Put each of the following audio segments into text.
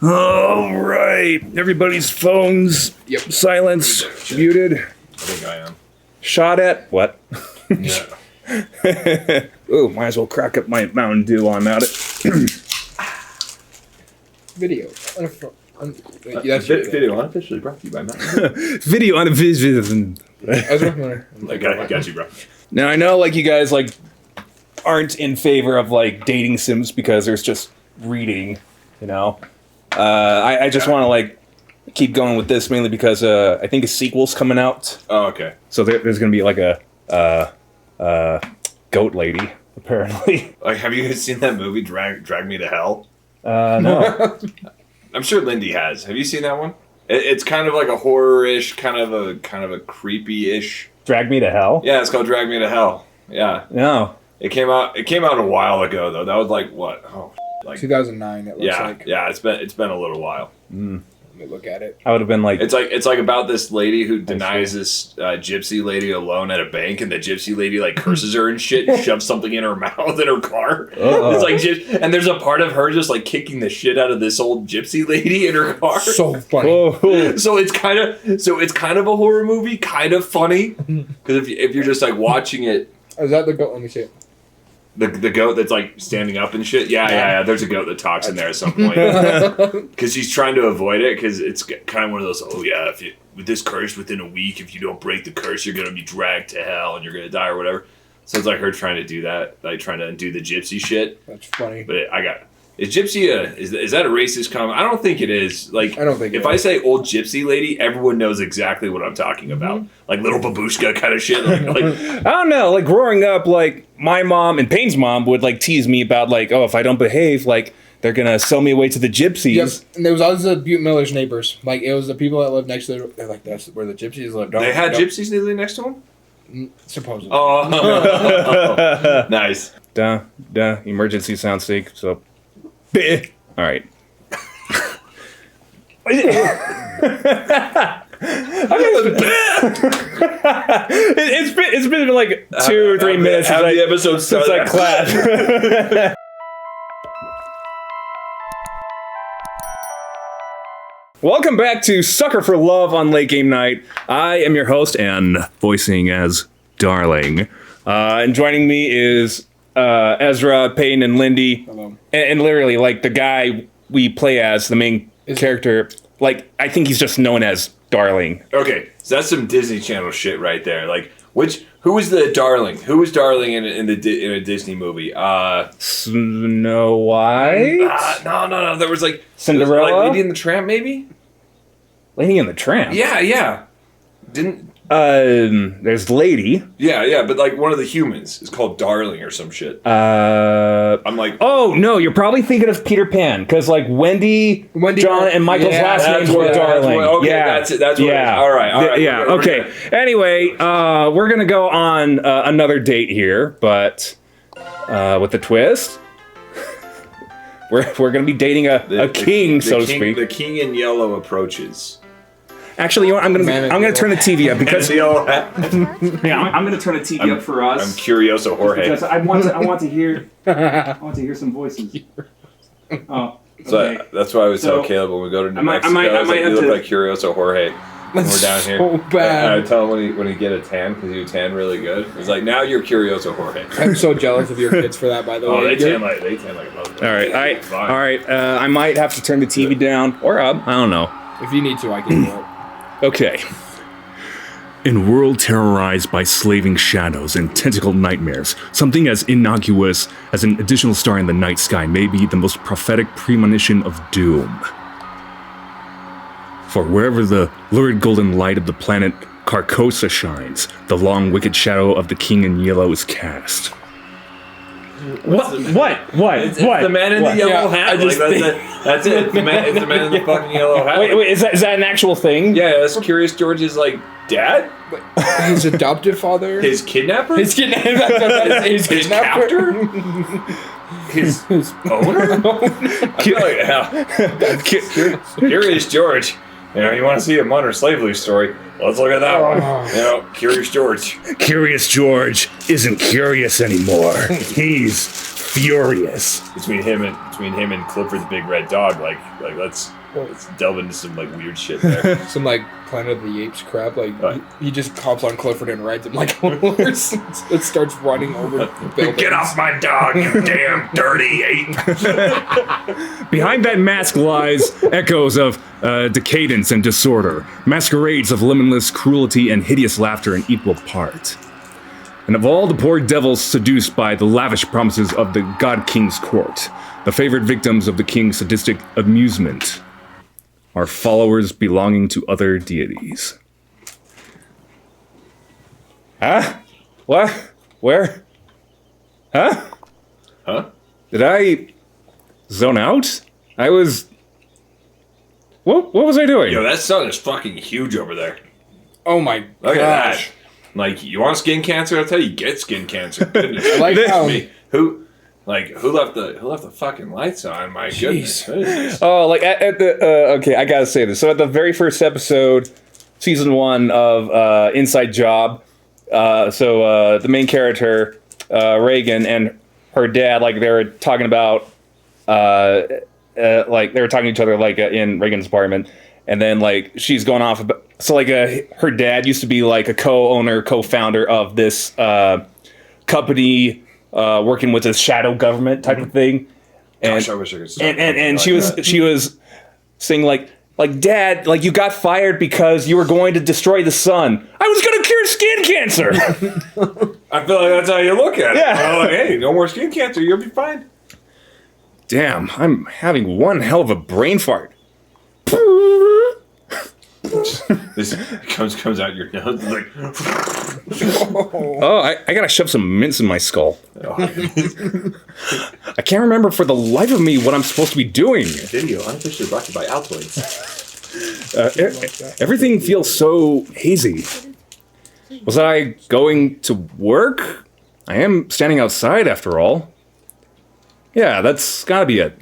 All right. Everybody's phones silenced, muted. I think I am. Shot at. What? Yeah. Ooh, might as well crack up my Mountain Dew while I'm at it. Video. Video unofficially brought to you by Mountain. Video on a vision. I got you, bro. Now, I know, like, you guys, like, aren't in favor of, like, dating sims because there's just reading, you know? I just want to, like, keep going with this mainly because I think a sequel's coming out. Oh, okay. So there's going to be, like, a goat lady, apparently. Like, have you guys seen that movie, Drag Me to Hell? No. I'm sure Lindy has. Have you seen that one? It's kind of like a horror-ish, kind of a creepy-ish. Drag Me to Hell? Yeah, it's called Drag Me to Hell. Yeah. No. It came out a while ago though. That was like what? Oh, like 2009. It looks like. Yeah. It's been a little while. Let me look at it. I would have been like... It's like about this lady who denies this gypsy lady a loan at a bank, and the gypsy lady like curses her and shit, and shoves something in her mouth in her car. It's like, and there's a part of her just like kicking the shit out of this old gypsy lady in her car. So funny. Whoa. So it's kind of a horror movie, kind of funny, because if you're just like watching it. Is that the goat? Let me see it. The goat that's like standing up and shit. Yeah. There's a goat that talks in there at some point because she's trying to avoid it because it's kind of one of those. Oh yeah, if you with this curse within a week, if you don't break the curse, you're gonna be dragged to hell and you're gonna die or whatever. So it's like her trying to do that, like trying to undo the gypsy shit. That's funny. But is gypsy is that a racist comment? I don't think it is. Like I don't think if I say old gypsy lady, everyone knows exactly what I'm talking about. Like little babushka kind of shit. Like I don't know, like growing up, like my mom and Payne's mom would like tease me about like, oh, if I don't behave, like they're gonna sell me away to the gypsies. Yep. And there was always the Butte Miller's neighbors. Like it was the people that lived next to it. They're like, that's where the gypsies live. They had gypsies living next to them? Supposedly. Oh, nice. Duh, emergency soundstage, so all right. It's been like 2 or 3 minutes since the episode since I clapped. Welcome back to Sucker for Love on Late Game Night. I am your host and voicing as Darling. And joining me is Ezra, Peyton, and Lindy. Hello. And literally, like, the guy we play as, the main character, like, I think he's just known as Darling. Okay, so that's some Disney Channel shit right there. Like, who was the Darling? Who was Darling in a Disney movie? Snow White? No. There was like Cinderella? Like Lady and the Tramp, maybe? Lady and the Tramp? Yeah. Didn't... there's Lady. Yeah, but like one of the humans is called Darling or some shit. I'm like... Oh, no, you're probably thinking of Peter Pan, because like Wendy, John, and Michael's last names were Darling. Okay, that's it. That's what it is. All right. Yeah, okay. Anyway, we're going to go on another date here, but with a twist. We're going to be dating a king, so to speak. The king in yellow approaches. Actually, you know what? I'm gonna turn the TV up because yeah, I'm gonna turn the TV up for us. I'm Curioso Jorge. Because I want to hear some voices. Oh, okay. So that's why I would tell Caleb when we go to New Mexico. You look like Curioso Jorge. When we're down here. So bad. And I tell him when he get a tan because you tan really good. He's like, now you're Curioso Jorge. I'm so jealous of your kids for that, by the way. Oh, they tan like a motherfucker. All right. I might have to turn the TV down or up. I don't know. If you need to, I can do it. Okay. In a world terrorized by slaving shadows and tentacled nightmares, something as innocuous as an additional star in the night sky may be the most prophetic premonition of doom. For wherever the lurid golden light of the planet Carcosa shines, the long wicked shadow of the King in Yellow is cast. What? It's the man in the yellow hat. That's it. It's the man in the fucking yellow hat. Wait, is that an actual thing? Yeah, that's Curious George's like dad. His adopted father. His kidnapper. His kidnapper. His captor. His owner. I feel like Curious George. You know, you want to see a modern slave lease story? Let's look at that one. You know, Curious George. Curious George isn't curious anymore. He's furious. Between him and Clifford the Big Red Dog, like let's delve into some like weird shit there. Some like Planet of the Apes crap. Like Right. he just hops on Clifford and rides him like a horse. It starts running over buildings. Get off my dog, you damn dirty ape! Behind that mask lies echoes of decadence and disorder, masquerades of limitless cruelty and hideous laughter in equal part. And of all the poor devils seduced by the lavish promises of the God King's court, the favorite victims of the king's sadistic amusement are followers belonging to other deities. Huh? What? Where? Huh? Huh? Did I zone out? I was... What was I doing? Yo, that sun is fucking huge over there. Oh my Look at gosh. that. Like, you want skin cancer? That's how you get skin cancer. Goodness. I like how me. Who left the fucking lights on? My goodness. Goodness. Oh, like at the okay, I gotta say this. So at the very first episode, season 1 of Inside Job, the main character Reagan and her dad, like they were talking about, like they were talking to each other like in Reagan's apartment, and then like she's going off about, so like her dad used to be like a co-founder of this company. Working with a shadow government type of thing, and Gosh, I wish I could stop and something she like was she was saying like Dad, like you got fired because you were going to destroy the sun. I was going to cure skin cancer. I feel like that's how you look at it. Yeah. I'm like, hey, no more skin cancer. You'll be fine. Damn, I'm having one hell of a brain fart. This comes out your nose like. Oh, I gotta shove some mints in my skull. I can't remember for the life of me what I'm supposed to be doing. Video unofficially brought to you by Altoids. Everything feels so hazy. Was I going to work? I am standing outside after all. Yeah, that's gotta be it.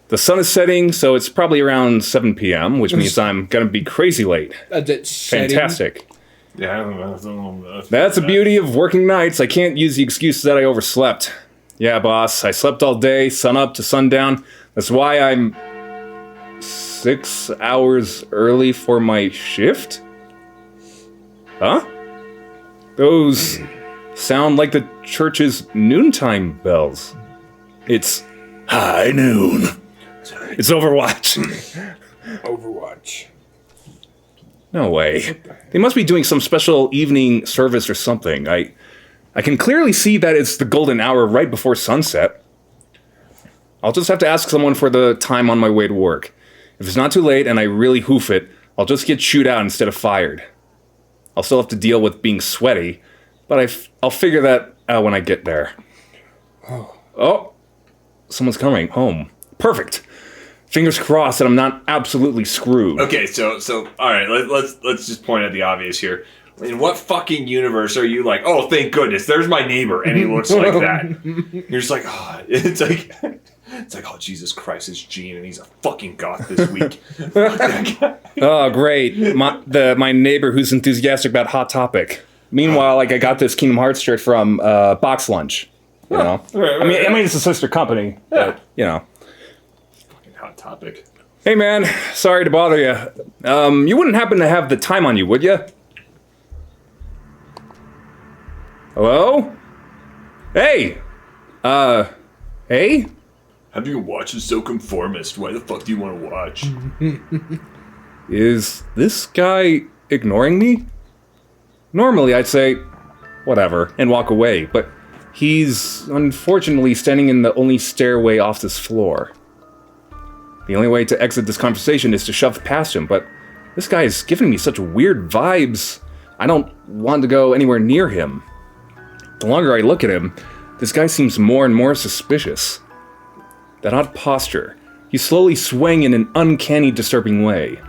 The sun is setting, so it's probably around 7 p.m., which means I'm gonna be crazy late. Fantastic. Yeah, That's the beauty of working nights. I can't use the excuse that I overslept. Yeah, boss, I slept all day, sun up to sundown. That's why I'm 6 hours early for my shift? Huh? Those sound like the church's noontime bells. It's high noon. It's Overwatch. Overwatch. No way. They must be doing some special evening service or something. I can clearly see that it's the golden hour right before sunset. I'll just have to ask someone for the time on my way to work. If it's not too late and I really hoof it, I'll just get chewed out instead of fired. I'll still have to deal with being sweaty, but I'll figure that out when I get there. Oh, someone's coming home. Perfect. Fingers crossed that I'm not absolutely screwed. Okay, so all right, let's just point out the obvious here. In what fucking universe are you like, oh, thank goodness, there's my neighbor, and he looks like that? You're just like, oh, it's like, oh, Jesus Christ, it's Gene, and he's a fucking goth this week. Oh, great. My neighbor who's enthusiastic about Hot Topic. Meanwhile, like I got this Kingdom Hearts shirt from Box Lunch. You know? Right, I mean, it's a sister company, but, you know. Hot Topic. Hey, man, sorry to bother you. You wouldn't happen to have the time on you, would you? Hello? Hey! Hey? Have you watched So Conformist? Why the fuck do you want to watch? Is this guy ignoring me? Normally, I'd say, whatever, and walk away, but he's unfortunately standing in the only stairway off this floor. The only way to exit this conversation is to shove past him, but this guy is giving me such weird vibes. I don't want to go anywhere near him. The longer I look at him, this guy seems more and more suspicious. That odd posture. He's slowly swaying in an uncanny, disturbing way.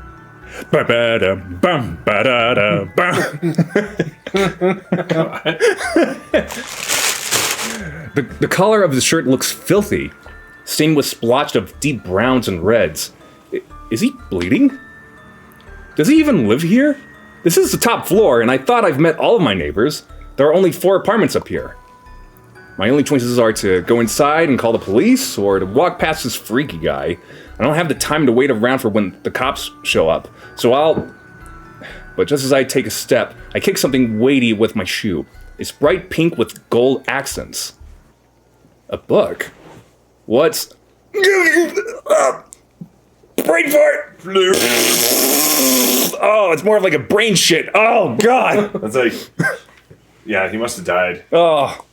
The collar of the shirt looks filthy, stained with splotched of deep browns and reds. Is he bleeding? Does he even live here? This is the top floor, and I thought I've met all of my neighbors. There are only 4 apartments up here. My only choices are to go inside and call the police, or to walk past this freaky guy. I don't have the time to wait around for when the cops show up, so I'll... But just as I take a step, I kick something weighty with my shoe. It's bright pink with gold accents. A book? What's... Brain fart! Oh, it's more of like a brain shit. Oh, God! That's like... Yeah, he must have died. Oh.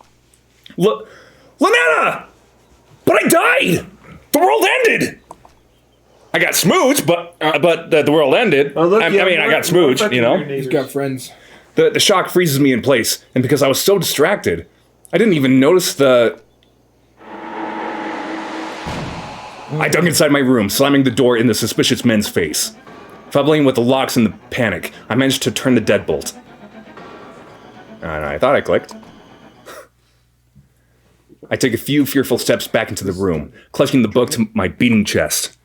Ln'eta! But I died! The world ended! I got smooched, but the world ended. Oh, look, I got smooched, you know? He's got friends. The shock freezes me in place, and because I was so distracted, I didn't even notice the... I dug inside my room, slamming the door in the suspicious man's face. Fumbling with the locks in the panic, I managed to turn the deadbolt. And I thought I clicked. I take a few fearful steps back into the room, clutching the book to my beating chest.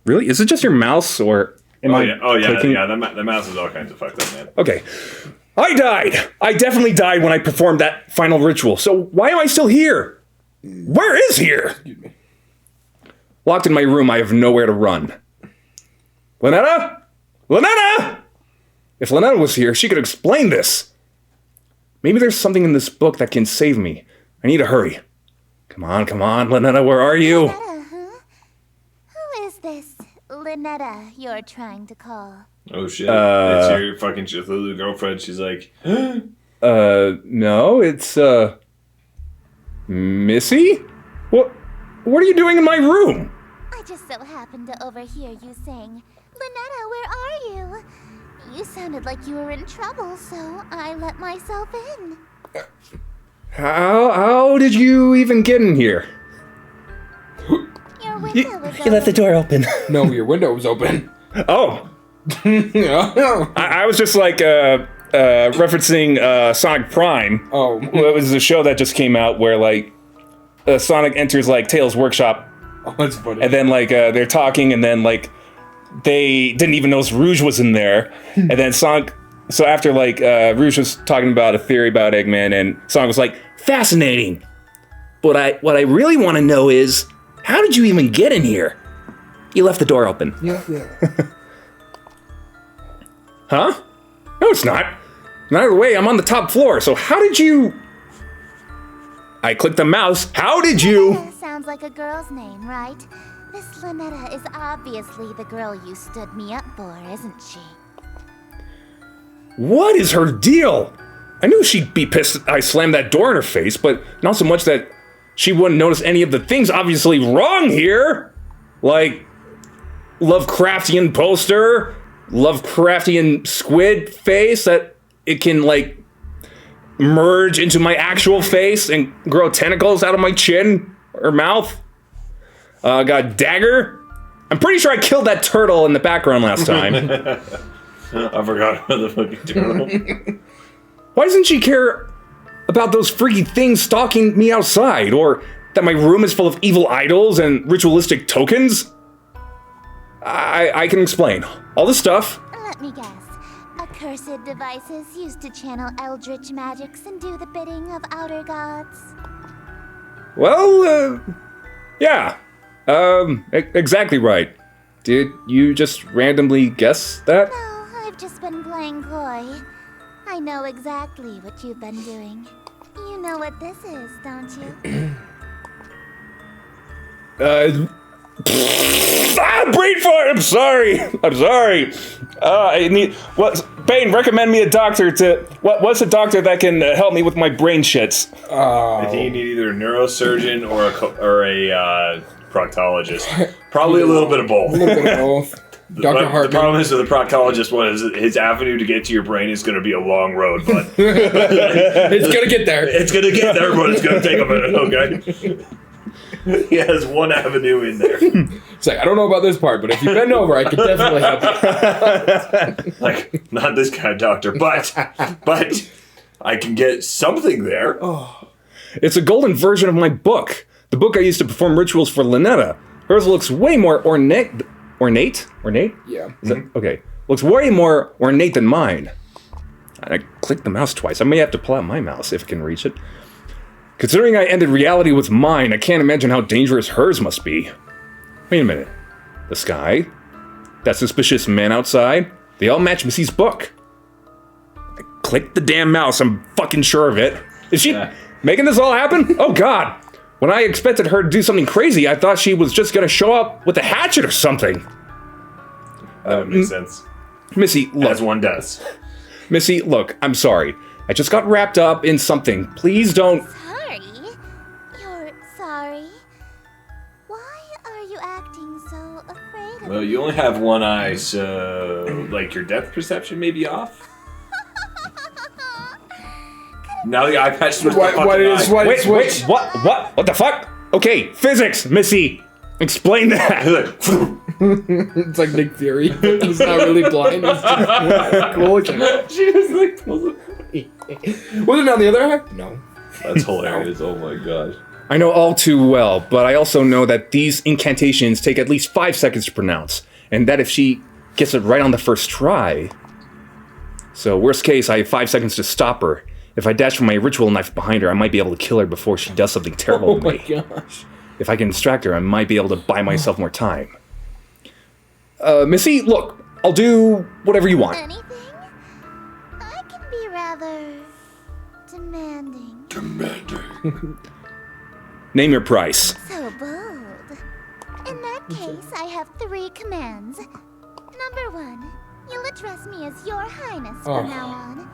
Really? Is it just your mouse, or am I clicking? Yeah. The mouse is all kinds of fucked up, man. Okay. I died! I definitely died when I performed that final ritual, so why am I still here? Where is here? Excuse me. Locked in my room, I have nowhere to run. Ln'eta? Ln'eta! If Ln'eta was here, she could explain this. Maybe there's something in this book that can save me. I need to hurry. Come on, Ln'eta, where are you? Ln'eta, huh? Who is this Ln'eta you're trying to call? Oh shit! It's your fucking Cthulhu girlfriend. She's like, No, it's, Missy? What are you doing in my room? I just so happened to overhear you saying, Ln'eta, where are you? You sounded like you were in trouble, so I let myself in. How did you even get in here? Your window was You left the door open. No, your window was open. Oh. Yeah. I was just like, referencing Sonic Prime. Oh. Well, it was a show that just came out where, like, Sonic enters, like, Tails' workshop, Oh, that's funny. and then, like, they're talking, and then, like, they didn't even notice Rouge was in there, and then Sonic... So after, like, Rouge was talking about a theory about Eggman, and Sonic was like, fascinating! But what I really want to know is, how did you even get in here? You left the door open. Yeah. Huh? No, it's not. Neither way, I'm on the top floor, so how did you... I clicked the mouse. How did you... Sounds like a girl's name, right? This Ln'eta is obviously the girl you stood me up for, isn't she? What is her deal? I knew she'd be pissed I slammed that door in her face, but not so much that she wouldn't notice any of the things obviously wrong here. Like, Lovecraftian poster, Lovecraftian squid face that it can, like, merge into my actual face and grow tentacles out of my chin or mouth. Got a dagger. I'm pretty sure I killed that turtle in the background last time. I forgot about the fucking turtle. Why doesn't she care about those freaky things stalking me outside, or that my room is full of evil idols and ritualistic tokens? I can explain. All this stuff. Let me guess. Accursed devices used to channel eldritch magics and do the bidding of outer gods. Well, yeah. Exactly right. Did you just randomly guess that? No, I've just been playing coy. I know exactly what you've been doing. You know what this is, don't you? Brain fart! I'm sorry! I need... Bane, recommend me a doctor to... What's a doctor that can help me with my brain shits? I think you need either a neurosurgeon or a proctologist. Probably a little bit of both. A little bit of both. Dr. The Hartman. problem is with the proctologist one is his avenue to get to your brain is going to be a long road, but It's gonna get there. it's going to get there, but it's going to take a minute, okay? He has one avenue in there. It's like, I don't know about this part, but if you bend over, I can definitely help you. Like, not this kind of doctor, but I can get something there. It's a golden version of my book. The book I used to perform rituals for Ln'eta. Hers looks way more ornate? Yeah. Is that, okay. Looks way more ornate than mine. And I clicked the mouse twice. I may have to pull out my mouse if I can reach it. Considering I ended reality with mine, I can't imagine how dangerous hers must be. Wait a minute. The sky? That suspicious man outside? They all match Missy's book. I clicked the damn mouse, I'm fucking sure of it. Is she making this all happen? Oh god. When I expected her to do something crazy, I thought she was just gonna show up with a hatchet or something. That would make sense. Missy, look. As one does. Missy, look, I'm sorry. I just got wrapped up in something. Please don't... Sorry? You're sorry? Why are you acting so afraid of Well, me? you only have one eye, so like your depth perception may be off. Now the eye patch was What is Wait, what the fuck? Okay, physics, Missy. Explain that. It's like Nick Fury. He's not really blind. He's just cool. She just like pulls it. Was it on the other eye? No. That's hilarious. Oh my gosh. I know all too well, but I also know that these incantations take at least 5 seconds to pronounce, and that if she gets it right on the first try... So, worst case, I have 5 seconds to stop her. If I dash with my ritual knife behind her, I might be able to kill her before she does something terrible Oh to my me. gosh. If I can distract her, I might be able to buy myself more time. Missy, look, I'll do whatever you want. Anything? I can be rather demanding. Name your price. So bold. In that case, I have 3 commands. Number 1, you'll address me as Your Highness from now on.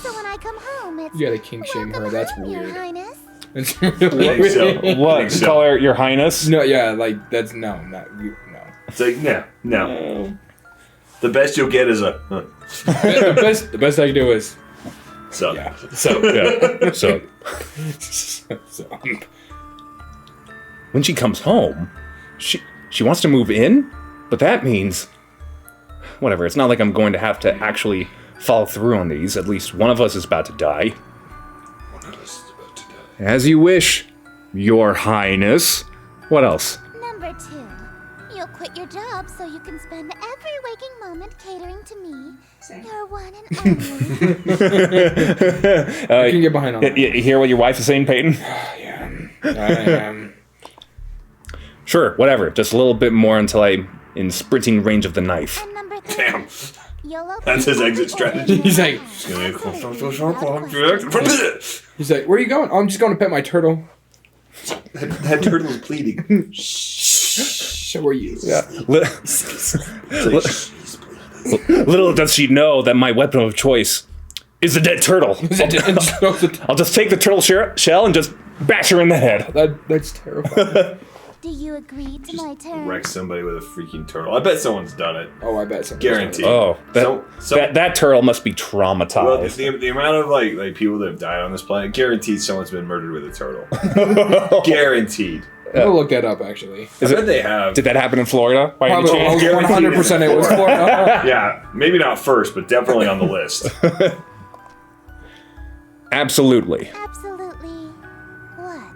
So when I come home, it's You gotta kink shame her. "Welcome That's home, Your weird. Highness." It's Think really so. weird. What? Think so. Call her your highness? No, yeah, like that's no. It's like no. The best you'll get is a. The best I can do is So. yeah. So, So, when she comes home, she wants to move in? But that means... Whatever, it's not like I'm going to have to actually follow through on these. At least one of us is about to die. One of us is about to die. As you wish, your highness. What else? Number 2, you'll quit your job so you can spend every waking moment catering to me, your one and only. I can get behind on that. You hear what your wife is saying, Peyton? Yeah. Sure, whatever. Just a little bit more until I'm in sprinting range of the knife. And number 3, Damn. you'll open That's his every exit strategy. order He's like- He's like, where are you going? Oh, I'm just going to pet my turtle. That turtle's bleeding. So are you? Yeah. It's like, she's bleeding. Little does she know that my weapon of choice is the dead turtle. I'll just take the turtle shell and just bash her in the head. That's terrifying. Do you agree to my terms? Wreck somebody with a freaking turtle. I bet someone's done it. Oh, I bet so. Guaranteed. Oh, So- that turtle must be Well, traumatized. the amount of like people that have died on this planet, guaranteed someone's been murdered with a turtle. Guaranteed. I'm gonna look that up actually. I bet they have. Did that happen in Florida? By any Probably chance? 100% it was Florida. Yeah, maybe not first, but definitely on the list. Absolutely. Absolutely. What?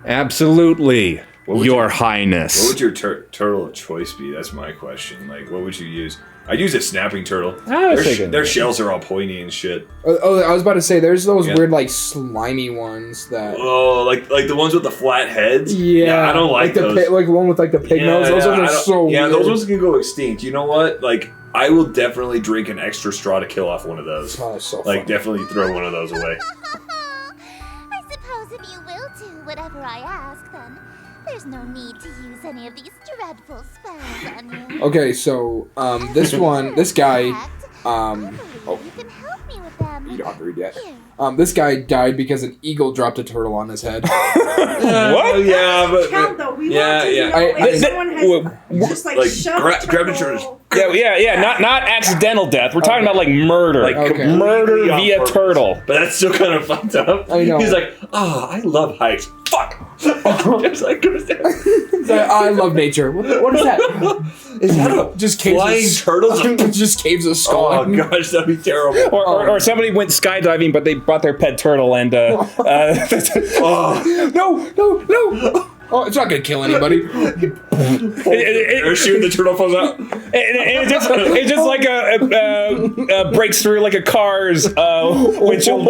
Absolutely, would your you- highness. What would your turtle of choice be? That's my question. Like, what would you use? I'd use a snapping turtle. I was Their, thinking their that. shells are all pointy and shit. Oh, I was about to say, there's those Yeah. weird, like, slimy ones that... Oh, like the ones with the flat heads. Yeah, I don't like the those. like the one with like the pigtails. Those ones I are don't- so yeah, weird. those ones can go extinct. You know what? Like, I will definitely drink an extra straw to kill off one of those. Oh, that's so Like, funny. definitely throw one of those away. I suppose if you will do whatever I ask, then there's no need to use any of these dreadful spells on you. Okay, so this one, this guy, I oh, believe you can help me with them. you don't have to read yet. Here. This guy died because an eagle dropped a turtle on his head. What? Yeah, but Count though. We yeah, want to yeah. know if someone has just like like, shoved grab a a turtle. Yeah. Not accidental death. We're talking about like murder. Like Okay. completely Murder on via purpose. turtle. But that's still kind of fucked up. I know. He's like, I love hikes. Fuck. Just like goes down. He's like, I love nature. What is that? Is that a Just caves flying his, turtle? just caves a skull. Oh gosh, that'd be terrible. Or somebody went skydiving, but they brought their pet turtle and Oh, No. Oh, it's not gonna kill anybody. Parachute, the turtle falls out. It just like breaks through like a car's windshield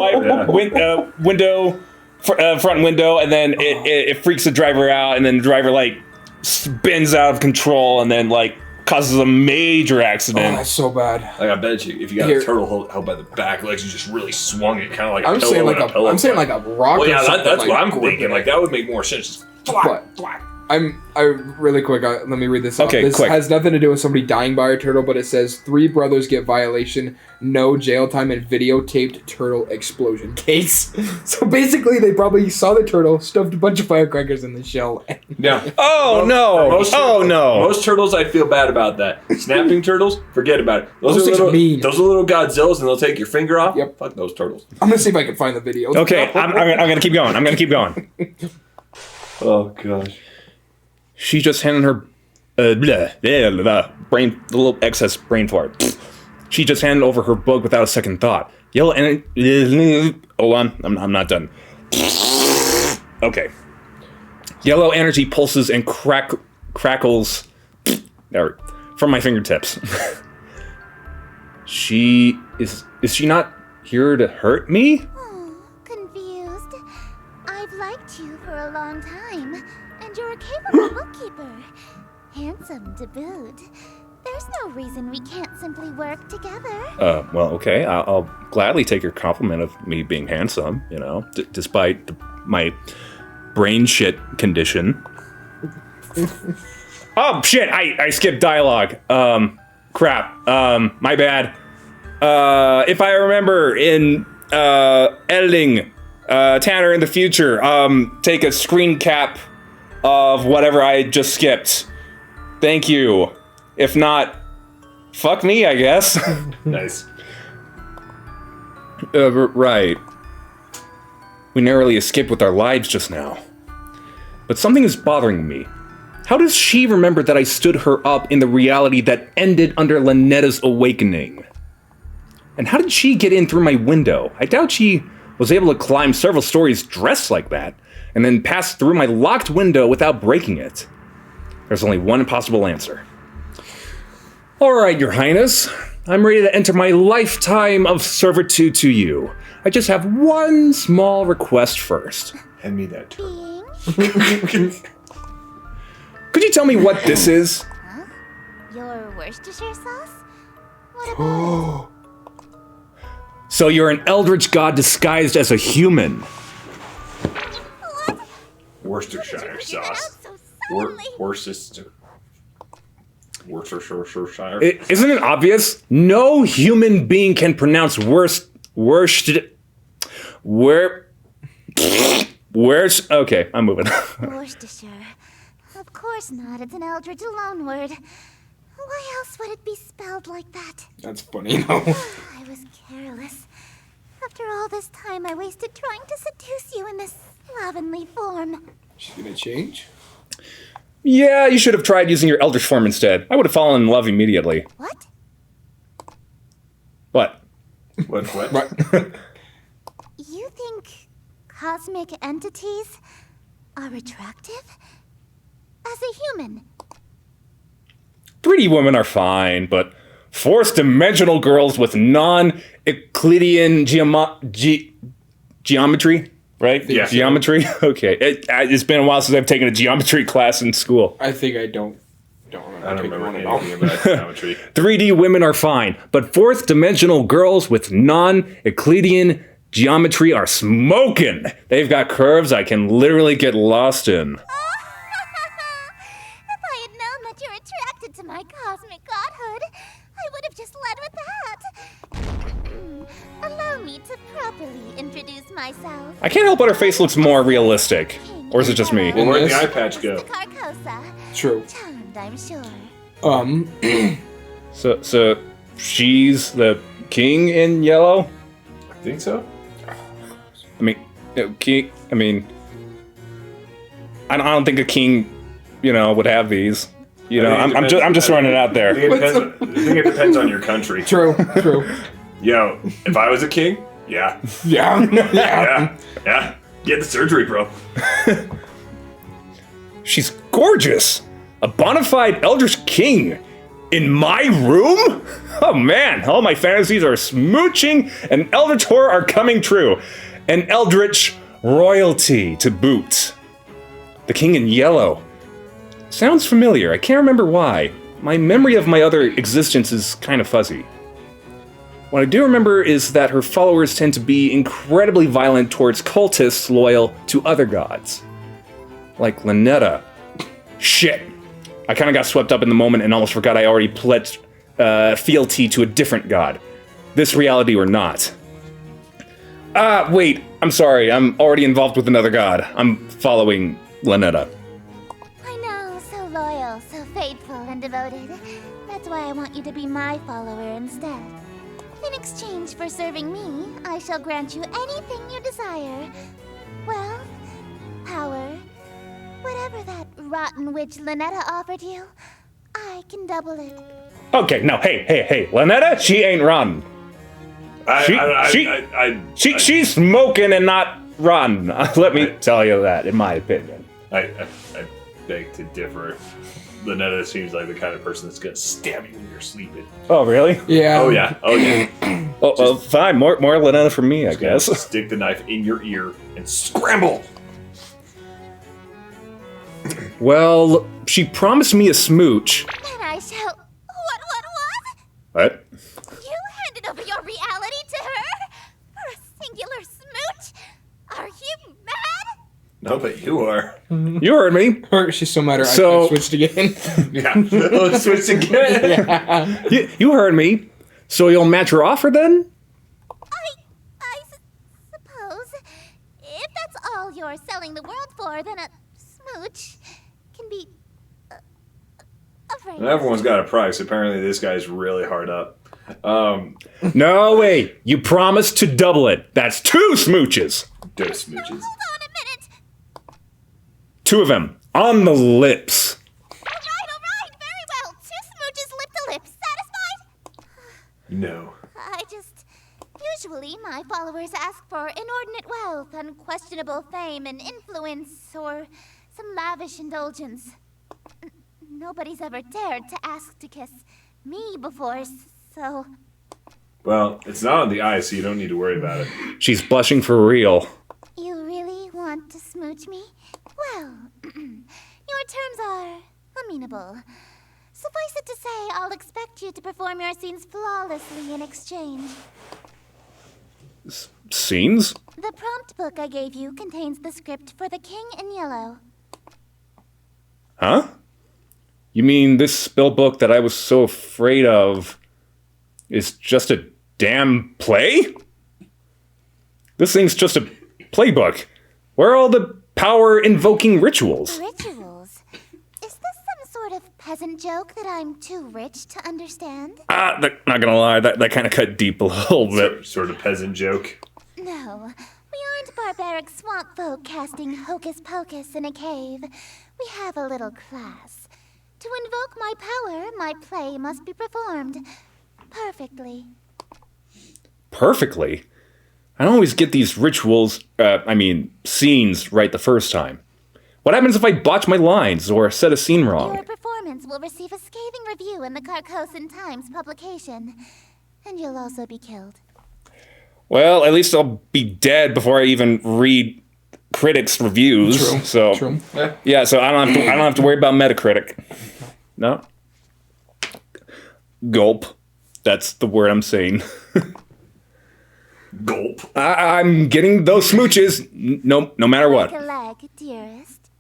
window, front window, and then it freaks the driver out, and then the driver like spins out of control, and then like causes a major accident. Oh, that's so bad. Like I bet you, if you got a turtle held by the back legs, you just really swung it, kind of like a pillow. I'm saying like a rock. Well, yeah, or something, that's like, what I'm thinking. Like that would make more sense. Just thwack, thwack. I really quick. Let me read this. Okay, this quick. has nothing to do with somebody dying by a turtle, but it says 3 brothers get violation, no jail time, and videotaped turtle explosion case. So basically, they probably saw the turtle, stuffed a bunch of firecrackers in the shell. Yeah. Oh no! Most turtles, I feel bad about that. Snapping turtles, forget about it. Those are things little are mean. Those are little Godzillas, and they'll take your finger off. Yep. Fuck those turtles. I'm gonna see if I can find the video. Okay, I'm gonna keep going. Oh gosh. She just handed her brain, the little excess brain fart. She just handed over her book without a second thought. Yellow and hold on, I'm not done. Okay. Yellow energy pulses and crackles from my fingertips. Is she not here to hurt me? Oh, confused. I've liked you for a long time, and you're a capable bookkeeper. Handsome to boot. There's no reason we can't simply work together. Well, okay. I'll gladly take your compliment of me being handsome, you know, despite my brain shit condition. Oh, shit. I skipped dialogue. Crap. My bad. If I remember in editing, Tanner in the future, take a screen cap of whatever I just skipped. Thank you. If not, fuck me, I guess. Nice. Right. We narrowly escaped with our lives just now. But something is bothering me. How does she remember that I stood her up in the reality that ended under Ln'eta's awakening? And how did she get in through my window? I doubt she was able to climb several stories dressed like that, and then pass through my locked window without breaking it. There's only one possible answer. All right, Your Highness. I'm ready to enter my lifetime of servitude to you. I just have one small request first. Hand me that turtle. Could you tell me what this is? Huh? Your Worcestershire sauce? What about So you're an eldritch god disguised as a human. What? Worcestershire How sauce. did you figure it out so Worcestershire. Isn't it obvious? No human being can pronounce worst. Okay, I'm moving. Worcestershire. Of course not. It's an eldritch loanword. Why else would it be spelled like that? That's funny, though. I was careless. After all this time I wasted trying to seduce you in this slovenly form. She's gonna change? Yeah, you should have tried using your eldritch form instead. I would have fallen in love immediately. What? What? What? Right. You think cosmic entities are attractive? As a human? 3D women are fine, but fourth dimensional girls with non-Euclidean geometry, right? Yeah. Geometry? Okay. It's been a while since I've taken a geometry class in school. I think I don't remember. I don't taking remember one at all. anything about geometry. 3D women are fine, but fourth dimensional girls with non-Euclidean geometry are smoking. They've got curves I can literally get lost in. If I had known that you're attracted to my cosmic godhood, I would have just led with that. Allow me to properly introduce myself. I can't help but her face looks more realistic. Or is it just me? Well, where'd the this? eye patch go? Mr. Carcosa. True. Charmed, I'm sure. So she's the king in yellow? I think so. I mean, king. I mean, I don't think a king, would have these. I'm just throwing it out I there. think it depends on your country. True. Yo, if I was a king, yeah. Yeah. Yeah. Get the surgery, bro. She's gorgeous. A bona fide eldritch king. In my room? Oh man, all my fantasies are smooching and eldritch horror are coming true. And eldritch royalty to boot. The king in yellow. Sounds familiar, I can't remember why. My memory of my other existence is kind of fuzzy. What I do remember is that her followers tend to be incredibly violent towards cultists loyal to other gods. Like Ln'eta. Shit. I kind of got swept up in the moment and almost forgot I already pledged fealty to a different god. This reality or not. Wait, I'm sorry, I'm already involved with another god. I'm following Ln'eta. I know, so loyal, so faithful and devoted. That's why I want you to be my follower instead. In exchange for serving me, I shall grant you anything you desire. Wealth, power, whatever that rotten witch Ln'eta offered you, I can double it. Okay, no, hey, Ln'eta, she ain't rotten. She's smoking and not rotten. Let me tell you that, in my opinion. I beg to differ. Ln'eta seems like the kind of person that's gonna stab you when you're sleeping. Oh, really? Yeah. Oh yeah. Oh, fine. More Ln'eta for me, I guess. Stick the knife in your ear and scramble. Well, she promised me a smooch. And I shall... What? What? You handed over your reality to her? For a singular smooch? Are you mad? No, but you are. You heard me. She's so mad. So- I switched again. Yeah. Let's switch again. You heard me. So you'll match her offer then? I suppose. If that's all you're selling the world for, then a smooch can be... a raise. Everyone's got a price. Apparently, this guy's really hard up. No way. You promised to double it. That's 2 smooches. Dose No, smooches. hold on a minute. 2 of them. On the lips. All right, very well. 2 smooches lip to lip. Satisfied? No. Usually, my followers ask for inordinate wealth, unquestionable fame and influence, or some lavish indulgence. Nobody's ever dared to ask to kiss me before, so... Well, it's not on the eye, so you don't need to worry about it. She's blushing for real. You really want to smooch me? Well, your terms are amenable. Suffice it to say, I'll expect you to perform your scenes flawlessly in exchange. Scenes? The prompt book I gave you contains the script for The King in Yellow. Huh? You mean this spell book that I was so afraid of is just a damn play? This thing's just a playbook. Where are all the power-invoking rituals? Rituals? Is this some sort of peasant joke that I'm too rich to understand? Not gonna lie, that kind of cut deep a little bit. Sort of peasant joke. No, we aren't barbaric swamp folk casting hocus pocus in a cave. We have a little class. To invoke my power, my play must be performed perfectly. Perfectly? I don't always get these rituals, scenes right the first time. What happens if I botch my lines or set a scene wrong? Your performance will receive a scathing review in the Carcosan Times publication, and you'll also be killed. Well, at least I'll be dead before I even read critics' reviews. True. So True. yeah, so I don't have to worry about Metacritic. No. Gulp. That's the word I'm saying. Gulp. I'm getting those smooches, no matter what. Like a leg, dearest.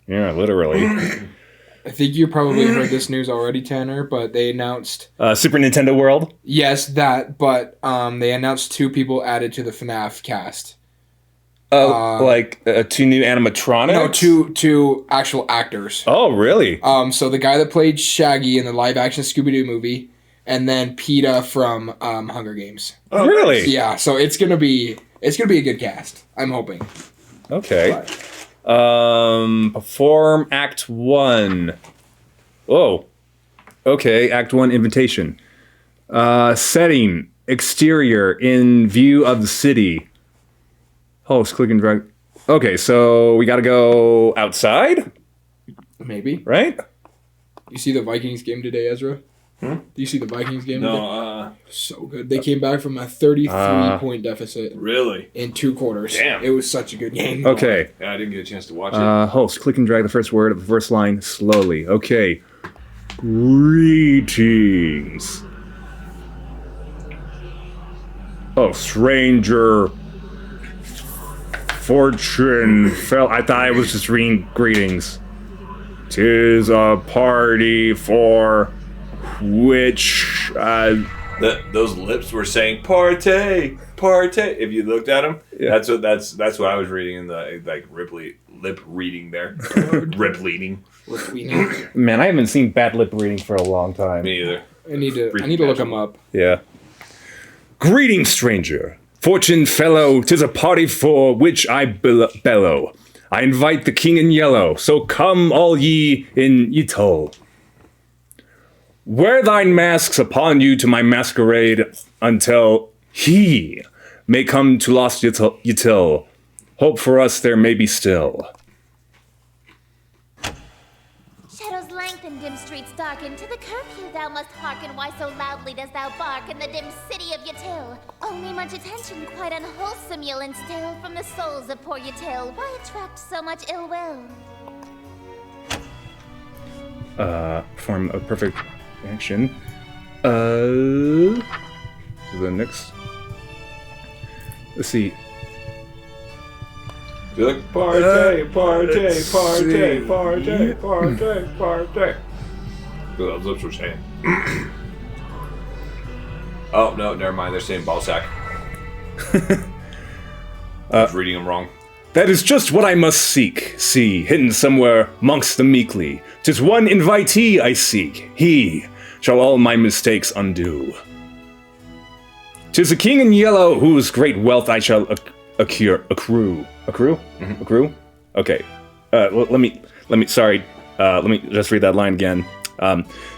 Yeah, literally. I think you probably heard this news already, Tanner, but they announced... Super Nintendo World? Yes, that, but they announced 2 people added to the FNAF cast. 2 new animatronics? No, two actual actors. Oh, really? So the guy that played Shaggy in the live-action Scooby-Doo movie, and then PETA from Hunger Games. Oh, really? Yeah, so it's gonna be a good cast. I'm hoping. Okay. But- Perform Act 1. Oh. Okay, Act 1 invitation. Setting, exterior, in view of the city. Host, click and drag. Okay, so we gotta go outside, Maybe. right? You see the Vikings game today, Ezra? Do you see the Vikings game today? No, So good. They came back from a 33-point deficit really? in 2 quarters. Damn. It was such a good game. Okay. Yeah, I didn't get a chance to watch it. Host, click and drag the first word of the first line slowly. Okay. Greetings. Oh, stranger. Fortune fell. I thought I was just reading greetings. 'Tis a party for which Those lips were saying "partay, partay." If you looked at them, Yeah. that's what I was reading in the like lip reading there, rip leading. man, I haven't seen bad lip reading for a long time. Me either. I need to look them up. Yeah. Greetings, stranger. Fortune fellow, 'tis a party for which I bellow. I invite the king in yellow, so come all ye in Ytol. Wear thine masks upon you to my masquerade until he may come to lost Ytol. Hope for us there may be still. Shadows lengthen, dim streets darken. To the curfew thou must hearken. Why so loudly dost thou bark in the dim city of Yttil? Only much attention, quite unwholesome, you'll instill from the souls of poor Yttil. Why attract so much ill will? Perform a perfect action. To the next. Let's see. You're like partay, partay, let's partay, see. partay, partay, partay. Those lips were saying. Oh no, never mind. They're saying ball sack. I was reading them wrong. That is just what I must seek. See, hidden somewhere mongst the meekly. 'Tis one invitee I seek. He shall all my mistakes undo. 'Tis a king in yellow whose great wealth I shall accrue. Accrue? Mm-hmm. Accrue? Okay. Well, let me just read that line again.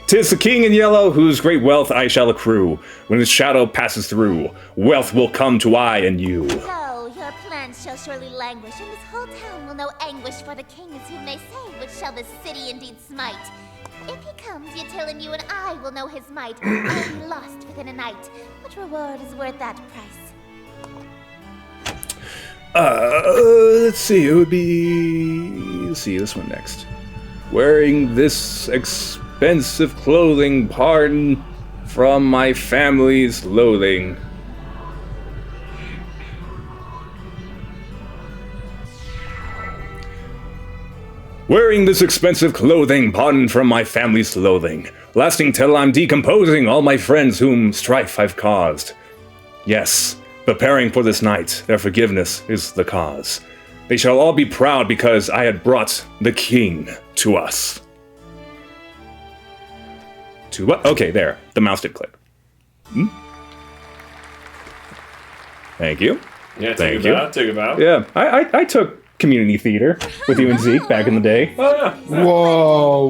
'Tis the king in yellow whose great wealth I shall accrue. When his shadow passes through, wealth will come to I and you. Lo, your plans shall surely languish, and this whole town will know anguish, for the king is whom they say, which shall the city indeed smite. If he comes, Yttil and you and I will know his might. I'll be lost within a night. What reward is worth that price? Let's see, it would be... Let's see, this one next. Wearing this expensive clothing, pardon from my family's loathing. Wearing this expensive clothing, pardon from my family's loathing, lasting till I'm decomposing all my friends whom strife I've caused. Yes, preparing for this night, their forgiveness is the cause. They shall all be proud because I had brought the king to us. To what? Okay, there. The mouse did click. Thank you. Yeah, Thank take you. it out. Take it out. Yeah, I took community theater with you and Zeke back in the day. Oh yeah. Whoa,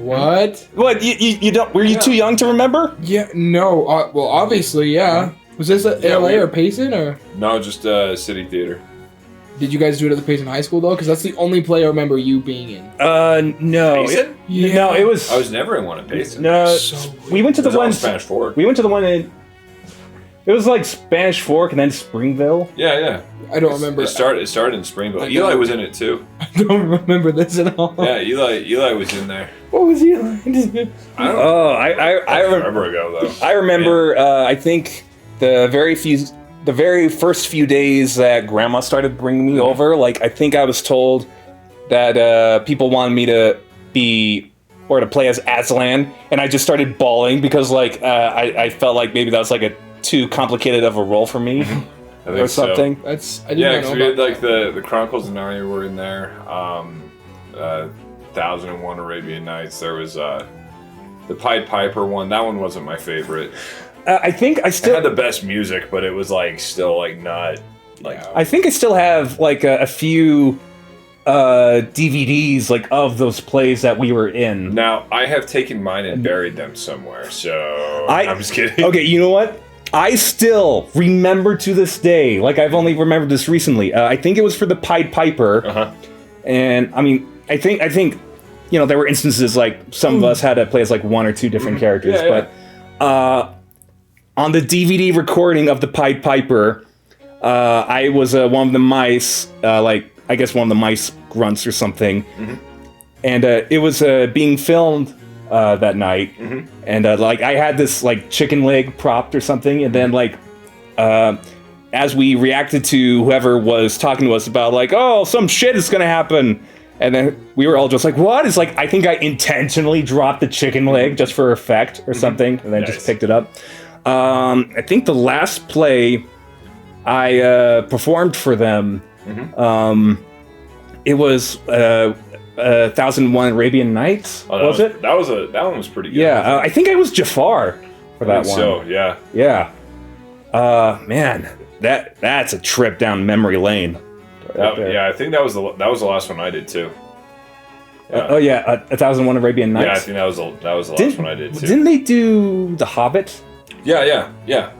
what? What? You don't? Were you too young to remember? Yeah, no. Well, obviously, yeah. Was this at Yeah, LA or Payson, or No, just city theater. did you guys do it at the Payson High School though? Because that's the only play I remember you being in. No. Payson? Yeah. No, it was. I was never in one at Payson. No, So we went to It the was all one. Spanish Fork. We went to the one in. It was like Spanish Fork and then Springville. Yeah, yeah. I don't remember. It started in Springville. I Eli don't- was in it too. I don't remember this at all. Yeah, Eli was in there. What was he? I don't Oh, I forever ago though. I remember. I think the very first few days that Grandma started bringing me over. Like I think I was told that people wanted me to be or to play as Aslan, and I just started bawling because like I felt like maybe that was like a too complicated of a role for me I think or something. That's I didn't Yeah, know because we had about like the Chronicles of Narnia were in there. 1001 Arabian Nights. There was the Pied Piper one. That one wasn't my favorite. I think I It still. had the best music, but it was like still like not like. Yeah. I think I still have like a few DVDs like of those plays that we were in. Now I have taken mine and buried them somewhere. So I- I'm just kidding. Okay, you know what? I still remember to this day, like I've only remembered this recently. I think it was for the Pied Piper, and I mean, I think you know there were instances like some of us had to play as like one or two different characters, but on the DVD recording of the Pied Piper, I was one of the mice, like I guess one of the mice grunts or something, and it was being filmed that night, and like I had this like chicken leg propped or something, and then like as we reacted to whoever was talking to us about like, oh, some shit is gonna happen, and then we were all just like, what? It's like I think I intentionally dropped the chicken leg just for effect or something, and then just picked it up. I think the last play I performed for them, it was 1001 Arabian Nights. Was it? That one was pretty good. Yeah, I think I was Jafar for that one. So yeah. Yeah. Man, that's a trip down memory lane. Yeah, I think that was the last one I did too. Oh yeah, 1001 Arabian Nights. Yeah, I think that was the last one I did too. Didn't they do The Hobbit? Yeah.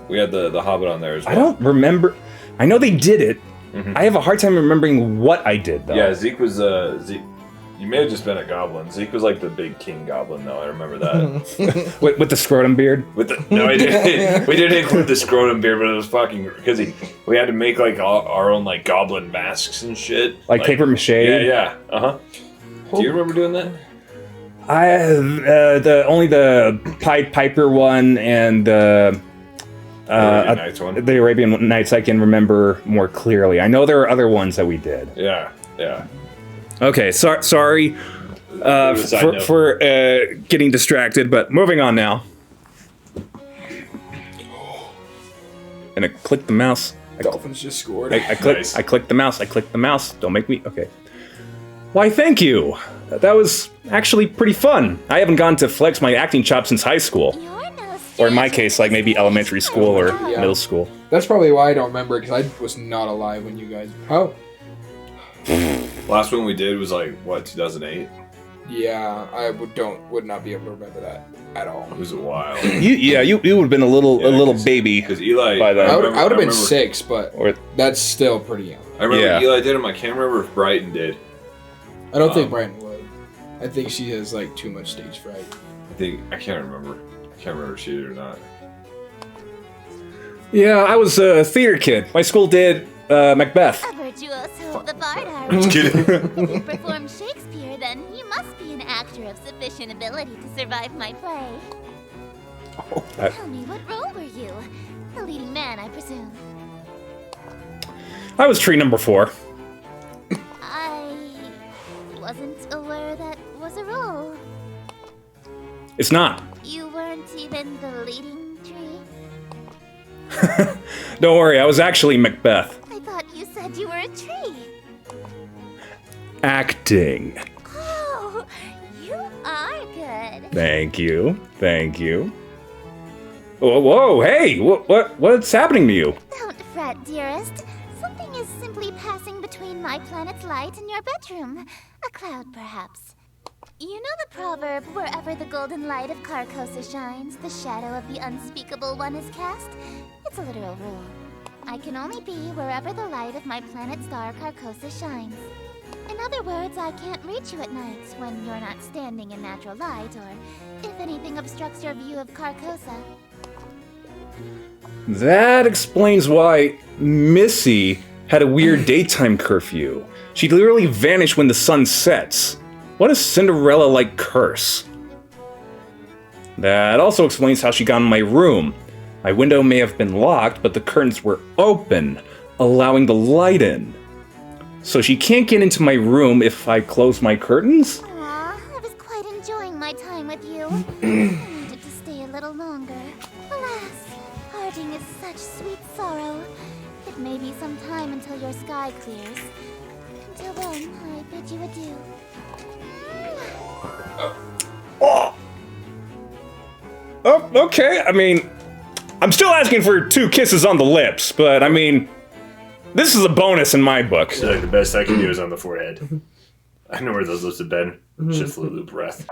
We had the Hobbit on there as well. I don't remember. I know they did it. I have a hard time remembering what I did though. Yeah, Zeke was Zeke. You may have just been a goblin. Zeke was like the big king goblin, though. I remember that. with the scrotum beard. No, we didn't include the scrotum beard, but it was fucking because we had to make like our own like goblin masks and shit, like paper mache. Yeah. Do you remember doing that? I only the Pied Piper one and the Arabian Nights one. The Arabian Nights I can remember more clearly. I know there are other ones that we did. Yeah. Okay, sorry for getting distracted, but moving on now. And I clicked the mouse. Dolphins just scored. I clicked the mouse. I clicked the mouse. Don't make me. Okay. Why, thank you. That was actually pretty fun. I haven't gone to flex my acting chops since high school. Or in my case, like maybe elementary school or middle school. That's probably why I don't remember it, because I was not alive when you guys... Oh. Last one we did was like, what, 2008? Yeah, I would not be able to remember that at all. It was a while. You would have been a little baby. Because Eli... by then. I would have been 6, but that's still pretty young. I remember Eli did them. I can't remember if Brighton did. I don't think Brighton would. I think she has like too much stage fright. I can't remember. I can't remember if she did or not. Yeah, I was a theater kid. My school did Macbeth. A virtuoso of the bard art. Just kidding. If you perform Shakespeare, then you must be an actor of sufficient ability to survive my play. Tell me, what role were you? The leading man, I presume. I was tree number 4. I wasn't aware that was a role. It's not. You weren't even the leading tree? Don't worry, I was actually Macbeth. I thought you said you were a tree. Acting. Oh, you are good. Thank you. Whoa, hey, what's happening to you? Don't fret, dearest. Something is simply passing between my planet's light and your bedroom. A cloud, perhaps. You know the proverb, wherever the golden light of Carcosa shines, the shadow of the unspeakable one is cast? It's a literal rule. I can only be wherever the light of my planet star Carcosa shines. In other words, I can't reach you at night when you're not standing in natural light, or if anything obstructs your view of Carcosa. That explains why Missy had a weird daytime curfew. She'd literally vanish when the sun sets. What a Cinderella-like curse. That also explains how she got in my room. My window may have been locked, but the curtains were open, allowing the light in. So she can't get into my room if I close my curtains? Aw, I was quite enjoying my time with you. I needed to stay a little longer. Alas, parting is such sweet sorrow. It may be some time until your sky clears. Until then, I bid you adieu. Oh, okay. I mean, I'm still asking for 2 kisses on the lips, but I mean, this is a bonus in my book. So like the best I can do is on the forehead. I know where those lips have been. Just a little breath.